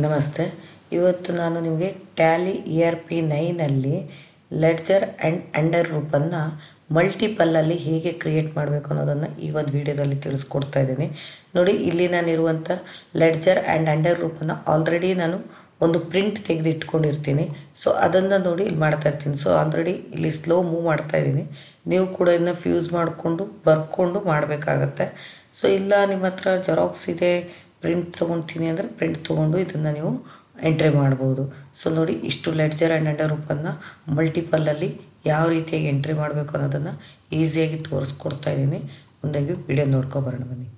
ನಮಸ್ತೆ. ಇವತ್ತು ನಾನು ನಿಮಗೆ Tally ERP9 ledger and under ರೂಪನ್ನು ಮಲ್ಟಿಪಲ್ಲಲ್ಲಿ ಹೇಗೆ ಕ್ರಿಯೇಟ್ ಮಾಡಬೇಕು ಅನ್ನೋದನ್ನು ಈ ಒಂದು ವಿಡಿಯೋದಲ್ಲಿ ತಿಳಿಸ್ಕೊಡ್ತಾ ಇದ್ದೀನಿ. ನೋಡಿ, ಇಲ್ಲಿ ನಾನಿರುವಂಥ ಲೆಡ್ಜರ್ ಆ್ಯಂಡ್ ಅಂಡರ್ ರೂಪನ್ನು ಆಲ್ರೆಡಿ ನಾನು ಒಂದು ಪ್ರಿಂಟ್ ತೆಗೆದು ಇಟ್ಕೊಂಡಿರ್ತೀನಿ. ಸೊ ಅದನ್ನು ನೋಡಿ ಇಲ್ಲಿ ಮಾಡ್ತಾ ಇರ್ತೀನಿ. ಸೊ ಆಲ್ರೆಡಿ ಇಲ್ಲಿ ಸ್ಲೋ ಮೂವ್ ಮಾಡ್ತಾ ಇದ್ದೀನಿ. ನೀವು ಕೂಡ ಇದನ್ನ ಫ್ಯೂಸ್ ಮಾಡಿಕೊಂಡು ಬರ್ಕೊಂಡು ಮಾಡಬೇಕಾಗತ್ತೆ. ಸೊ ಇಲ್ಲ ನಿಮ್ಮ ಹತ್ರ ಜೆರಾಕ್ಸ್ ಇದೆ, ಪ್ರಿಂಟ್ ತೊಗೊಳ್ತೀನಿ ಅಂದರೆ ಪ್ರಿಂಟ್ ತೊಗೊಂಡು ಇದನ್ನು ನೀವು ಎಂಟ್ರಿ ಮಾಡ್ಬೋದು. ಸೊ ನೋಡಿ, ಇಷ್ಟು ಲೆಡ್ಜರ್ ಆ್ಯಂಡ್ ಅಂಡರ್ ರೂಪನ್ನು ಮಲ್ಟಿಪಲ್ಲಲ್ಲಿ ಯಾವ ರೀತಿಯಾಗಿ ಎಂಟ್ರಿ ಮಾಡಬೇಕು ಅನ್ನೋದನ್ನು ಈಸಿಯಾಗಿ ತೋರಿಸ್ಕೊಡ್ತಾ ಇದ್ದೀನಿ. ಮುಂದಾಗಿ ವಿಡಿಯೋ ನೋಡ್ಕೊಬರೋಣ ಬನ್ನಿ.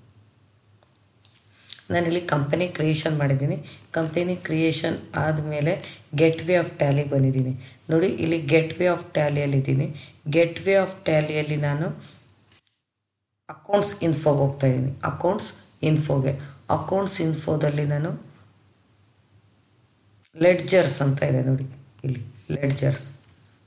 ನಾನಿಲ್ಲಿ ಕಂಪನಿ ಕ್ರಿಯೇಷನ್ ಮಾಡಿದ್ದೀನಿ. ಕಂಪನಿ ಕ್ರಿಯೇಷನ್ ಆದಮೇಲೆ ಗೆಟ್ ವೇ ಆಫ್ ಟ್ಯಾಲಿಗೆ ಬಂದಿದ್ದೀನಿ. ನೋಡಿ, ಇಲ್ಲಿ ಗೆಟ್ ವೇ ಆಫ್ ಟ್ಯಾಲಿಯಲ್ಲಿದ್ದೀನಿ. ಗೆಟ್ ವೇ ಆಫ್ ಟ್ಯಾಲಿಯಲ್ಲಿ ನಾನು ಅಕೌಂಟ್ಸ್ ಇನ್ಫೋಗೆ ಹೋಗ್ತಾ ಇದ್ದೀನಿ. ಅಕೌಂಟ್ಸ್ ಇನ್ಫೋದಲ್ಲಿ ನಾನು ಲೆಡ್ಜರ್ಸ್ ಅಂತ ಇದೆ ನೋಡಿ, ಇಲ್ಲಿ ಲೆಡ್ಜರ್ಸ್.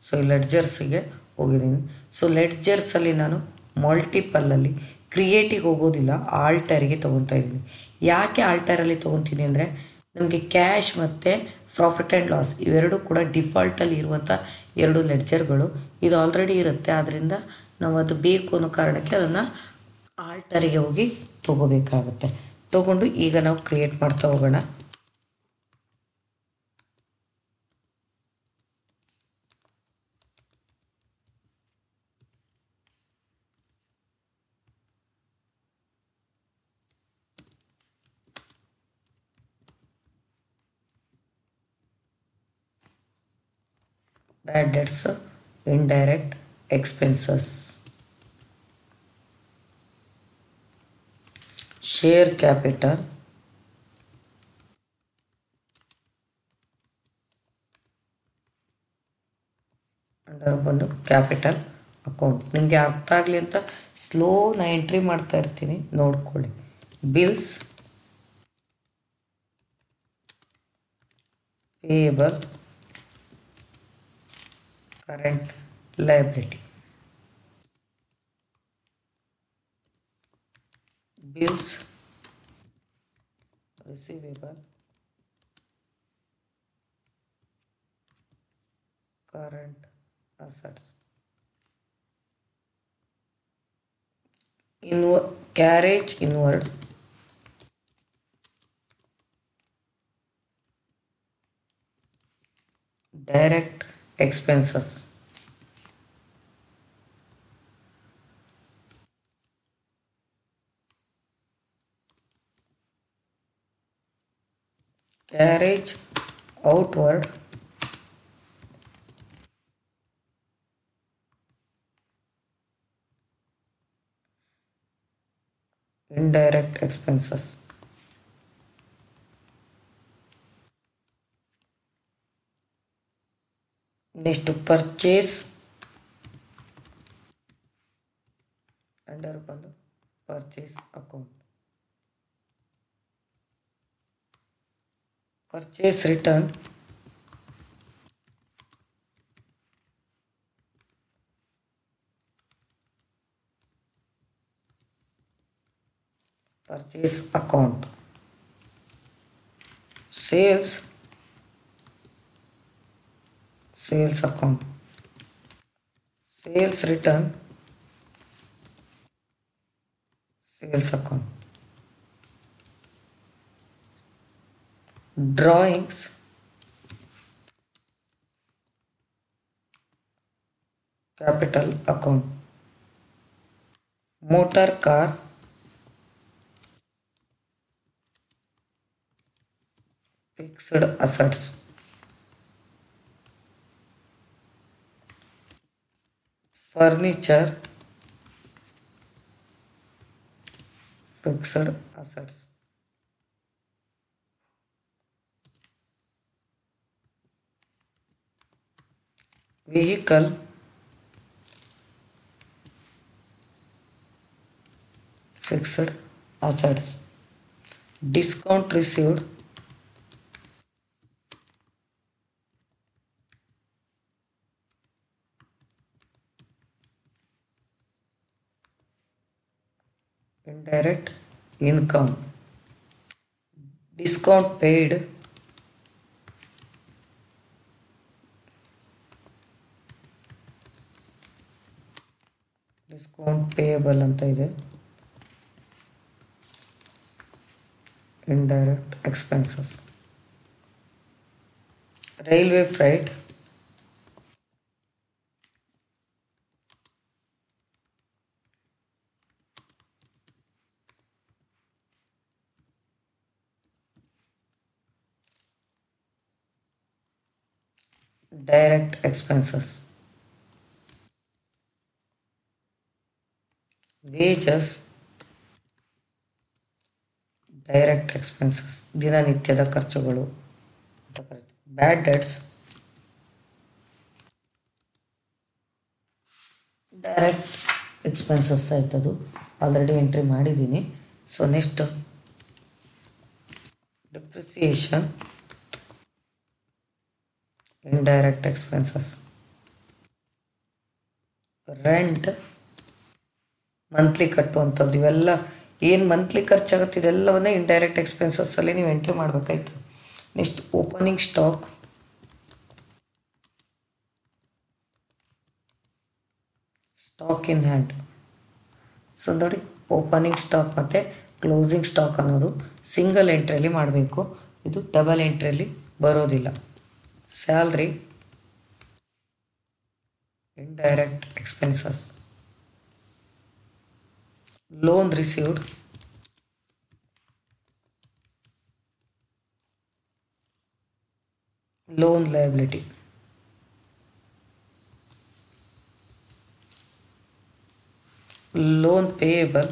ಸೊ ಈ ಲೆಡ್ಜರ್ಸಿಗೆ ಹೋಗಿದ್ದೀನಿ. ಸೊ ಲೆಡ್ಜರ್ಸಲ್ಲಿ ನಾನು ಮಲ್ಟಿಪಲ್ಲಲ್ಲಿ ಕ್ರಿಯೇಟಿಗೆ ಹೋಗೋದಿಲ್ಲ, ಆಲ್ಟರಿಗೆ ತೊಗೊತಾ ಇದ್ದೀನಿ. ಯಾಕೆ ಆಲ್ಟರಲ್ಲಿ ತೊಗೊತೀನಿ ಅಂದರೆ ನಮಗೆ ಕ್ಯಾಶ್ ಮತ್ತು ಪ್ರಾಫಿಟ್ ಆ್ಯಂಡ್ ಲಾಸ್ ಇವೆರಡೂ ಕೂಡ ಡಿಫಾಲ್ಟಲ್ಲಿ ಇರುವಂಥ ಎರಡು ಲೆಡ್ಜರ್ಗಳು. ಇದು ಆಲ್ರೆಡಿ ಇರುತ್ತೆ, ಆದ್ದರಿಂದ ನಾವು ಅದು ಬೇಕು ಅನ್ನೋ ಕಾರಣಕ್ಕೆ ಅದನ್ನು ಆಲ್ಟರಿಗೆ ಹೋಗಿ ತೊಗೋಬೇಕಾಗುತ್ತೆ. ತೊಗೊಂಡು ಈಗ ನಾವು ಕ್ರಿಯೇಟ್ ಮಾಡ್ತಾ ಹೋಗೋಣ. Bad debts, indirect expenses, share capital, under ಬಂದು ಕ್ಯಾಪಿಟಲ್ ಅಕೌಂಟ್. ನಿಮಗೆ ಅರ್ಥ ಆಗಲಿ ಅಂತ ಸ್ಲೋ ನಾನು ಎಂಟ್ರಿ ಮಾಡ್ತಾ ಇರ್ತೀನಿ, ನೋಡ್ಕೊಳ್ಳಿ. Bills, payable, current liability. Bills, receivable, current assets, carriage inward, direct expenses, carriage outward, indirect expenses. Next, purchase, under ಬಂದು purchase account, purchase return, purchase account, sales account, sales return, sales account, drawings, capital account, motor car, fixed assets, furniture, fixed assets, vehicle, fixed assets, discount received, indirect income, discount paid, discount payable ಅಂತ ಇದೆ. Indirect expenses. Railway freight, direct expenses. Wages, direct expenses, ದಿನನಿತ್ಯದ ಖರ್ಚುಗಳು ಅಂತ ಕರಿತೀವಿ. Bad debts, direct expenses ಆಯ್ತದು, already entry ಮಾಡಿದ್ದೀನಿ. So next depreciation, indirect expenses. Rent, monthly ಕಟ್ಟುವಂಥದ್ದು. ಇವೆಲ್ಲ ಏನು ಮಂತ್ಲಿ ಖರ್ಚಾಗುತ್ತೆ ಇದೆಲ್ಲವನ್ನೇ ಇಂಡೈರೆಕ್ಟ್ ಎಕ್ಸ್ಪೆನ್ಸಸ್ಸಲ್ಲಿ ನೀವು ಎಂಟ್ರಿ ಮಾಡಬೇಕಾಯ್ತು. Next opening stock, stock in hand. So ನೋಡಿ, ಓಪನಿಂಗ್ ಸ್ಟಾಕ್ ಮತ್ತು ಕ್ಲೋಸಿಂಗ್ ಸ್ಟಾಕ್ ಅನ್ನೋದು ಸಿಂಗಲ್ ಎಂಟ್ರಿಯಲ್ಲಿ ಮಾಡಬೇಕು, ಇದು ಡಬಲ್ ಎಂಟ್ರಿಯಲ್ಲಿ ಬರೋದಿಲ್ಲ. Salary, indirect expenses. Loan received, loan liability. Loan payable,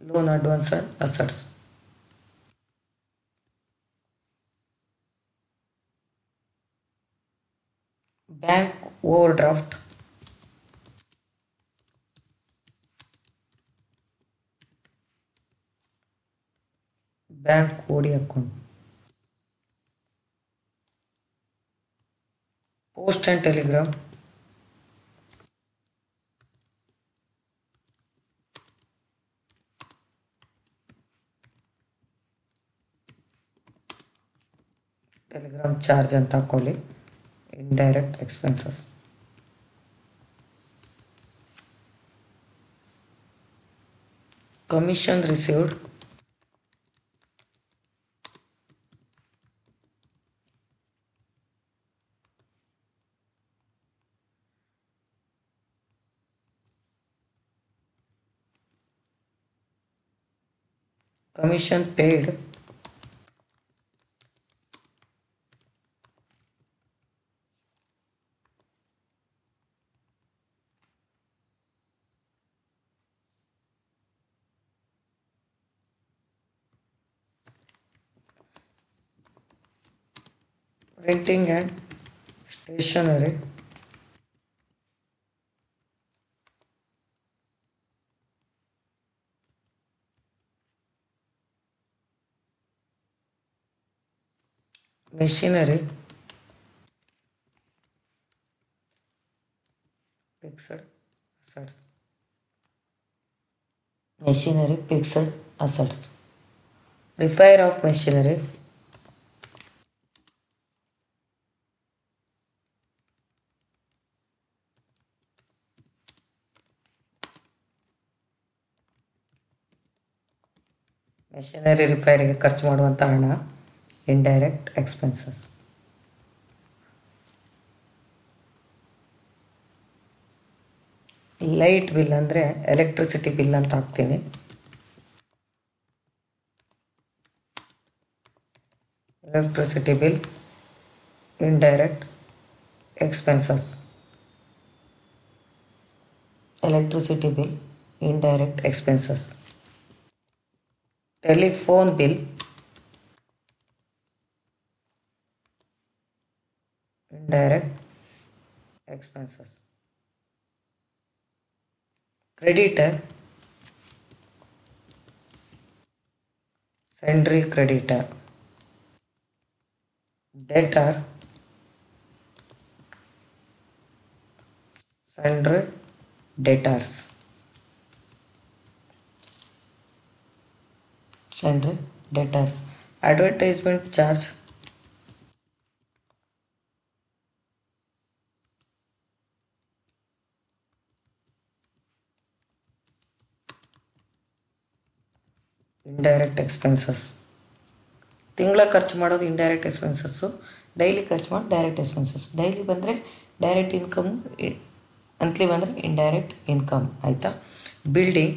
loan advance and assets. Bank overdraft, bank OD account. Post and telegram, telegram charge ಅಂತ ಹಾಕೊಳ್ಳಿ, indirect expenses. Commission received, commission paid, printing and stationery, machinery, fixed assets. Machinery, fixed assets. Repair of machinery, machinery ರಿಪೇರಿಗೆ ಖರ್ಚು ಮಾಡುವಂಥ ಹಣ indirect expenses. Light bill ಅಂದರೆ electricity bill ಅಂತ ಹಾಕ್ತೀನಿ. Electricity bill, indirect expenses. Electricity bill, indirect expenses. Telephone bill, indirect expenses. Creditor, sundry creditor. Debtor, sundry debtors. sundry debtors. Advertisement charge, indirect expenses. ತಿಂಗಳ ಖರ್ಚು ಮಾಡೋದು ಇಂಡೈರೆಕ್ಟ್ ಎಕ್ಸ್ಪೆನ್ಸಸ್ಸು, ಡೈಲಿ ಖರ್ಚು ಮಾಡೋದು direct expenses. Daily ಬಂದರೆ direct income, monthly ಬಂದರೆ indirect income. ಆಯಿತಾ? Building,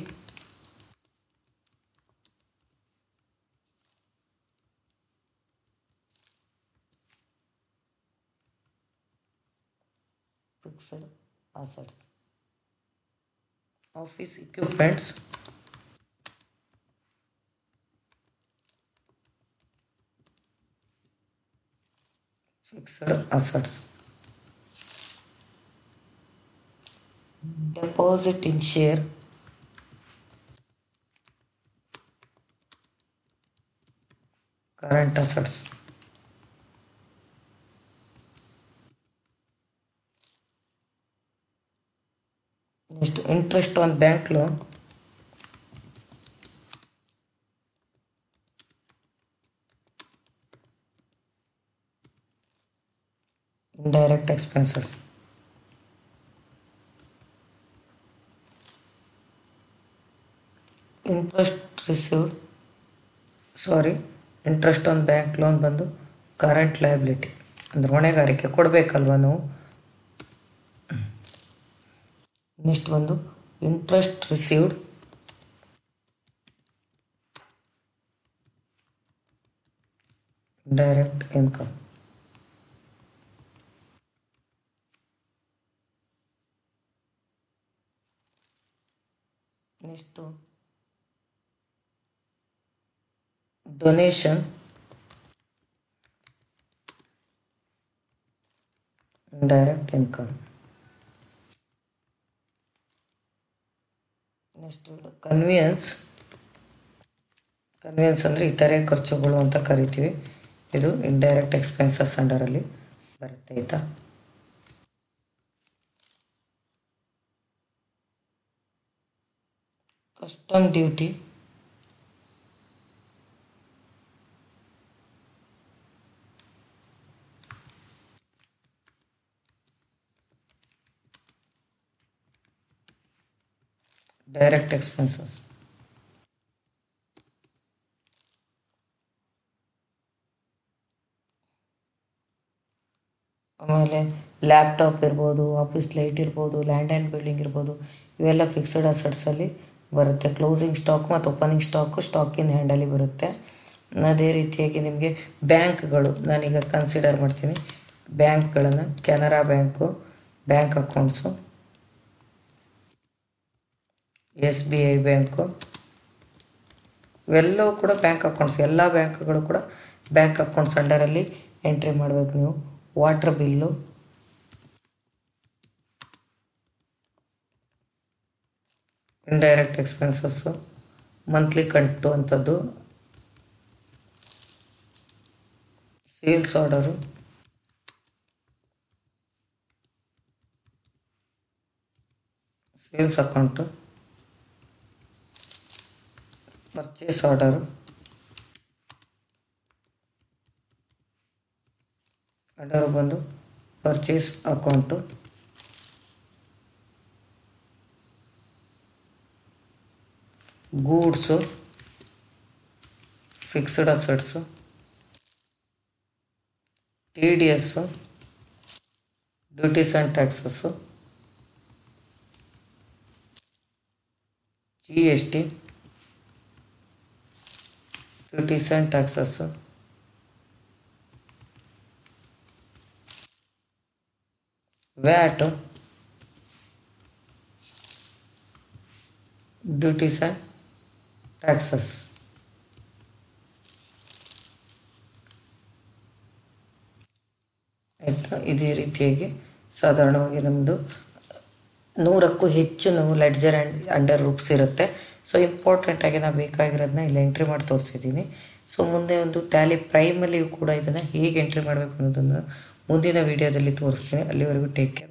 fixed assets. Office equipments, fixed assets. Deposit in share, current assets. Next, interest on bank loan, indirect expenses. Interest on bank loan ಬಂದು current liability, ಅಂದರೆ ಹೊಣೆಗಾರಿಕೆ ಕೊಡಬೇಕಲ್ವ ನಾವು. Next ಬಂದು interest received, direct income. Next donation, direct income. Next convenience ಅಂದರೆ ಇತರೆ ಖರ್ಚುಗಳು ಅಂತ ಕರಿತೀವಿ. ಇದು ಇಂಡೈರೆಕ್ಟ್ ಎಕ್ಸ್ಪೆನ್ಸಸ್ ಅಂಡರಲ್ಲಿ ಬರುತ್ತೆ. ಆಯಿತಾ? Custom duty, direct expenses. ಆಮೇಲೆ ಲ್ಯಾಪ್ಟಾಪ್ ಇರ್ಬೋದು, ಆಫೀಸ್ ಲೈಟ್ ಇರ್ಬೋದು, ಲ್ಯಾಂಡ್ ಆ್ಯಂಡ್ ಬಿಲ್ಡಿಂಗ್ ಇರ್ಬೋದು, ಇವೆಲ್ಲ ಫಿಕ್ಸ್ಡ್ ಅಸೆಟ್ಸಲ್ಲಿ ಬರುತ್ತೆ. ಕ್ಲೋಸಿಂಗ್ ಸ್ಟಾಕ್ ಮತ್ತು ಓಪನಿಂಗ್ ಸ್ಟಾಕಿನ ಹ್ಯಾಂಡಲ್ಲಿ ಬರುತ್ತೆ. ಅದೇ ರೀತಿಯಾಗಿ ನಿಮಗೆ ಬ್ಯಾಂಕ್ಗಳು ನಾನೀಗ ಕನ್ಸಿಡರ್ ಮಾಡ್ತೀನಿ. ಬ್ಯಾಂಕ್ಗಳನ್ನು Canara bank bank accounts, SBI bank, ಇವೆಲ್ಲವೂ ಕೂಡ ಬ್ಯಾಂಕ್ ಅಕೌಂಟ್ಸ್. ಎಲ್ಲ ಬ್ಯಾಂಕ್ಗಳು ಕೂಡ ಬ್ಯಾಂಕ್ ಅಕೌಂಟ್ಸ್ ಅಂಡರಲ್ಲಿ ಎಂಟ್ರಿ ಮಾಡಬೇಕು ನೀವು. Water bill, indirect expenses, monthly ಕಟ್ಟುವಂಥದ್ದು, sales order, sales account, purchase order, order ಬಂದು purchase account, goods, fixed assets, TDSಸು, duties and taxes, GST, duties and taxes, VAT, duties and taxes. ಆಯಿತಾ? ಇದೇ ರೀತಿಯಾಗಿ ಸಾಧಾರಣವಾಗಿ ನಮ್ಮದು 100ಕ್ಕೂ ಹೆಚ್ಚು ನಾವು ಲೆಡ್ಜರ್ ಆ್ಯಂಡ್ ಅಂಡರ್ ರೂಪಿಸಿರುತ್ತೆ. ಸೊ ಇಂಪಾರ್ಟೆಂಟಾಗಿ ನಾವು ಬೇಕಾಗಿರೋದನ್ನ ಇಲ್ಲಿ ಎಂಟ್ರಿ ಮಾಡಿ ತೋರಿಸಿದ್ದೀನಿ. ಸೊ ಮುಂದೆ ಒಂದು ಟ್ಯಾಲಿ ಪ್ರೈಮಲ್ಲಿಯೂ ಕೂಡ ಇದನ್ನು ಹೇಗೆ ಎಂಟ್ರಿ ಮಾಡಬೇಕು ಅನ್ನೋದನ್ನು ಮುಂದಿನ ವೀಡಿಯೋದಲ್ಲಿ ತೋರಿಸ್ತೀನಿ. ಅಲ್ಲಿವರೆಗೂ ಟೇಕ್ ಕೇರ್.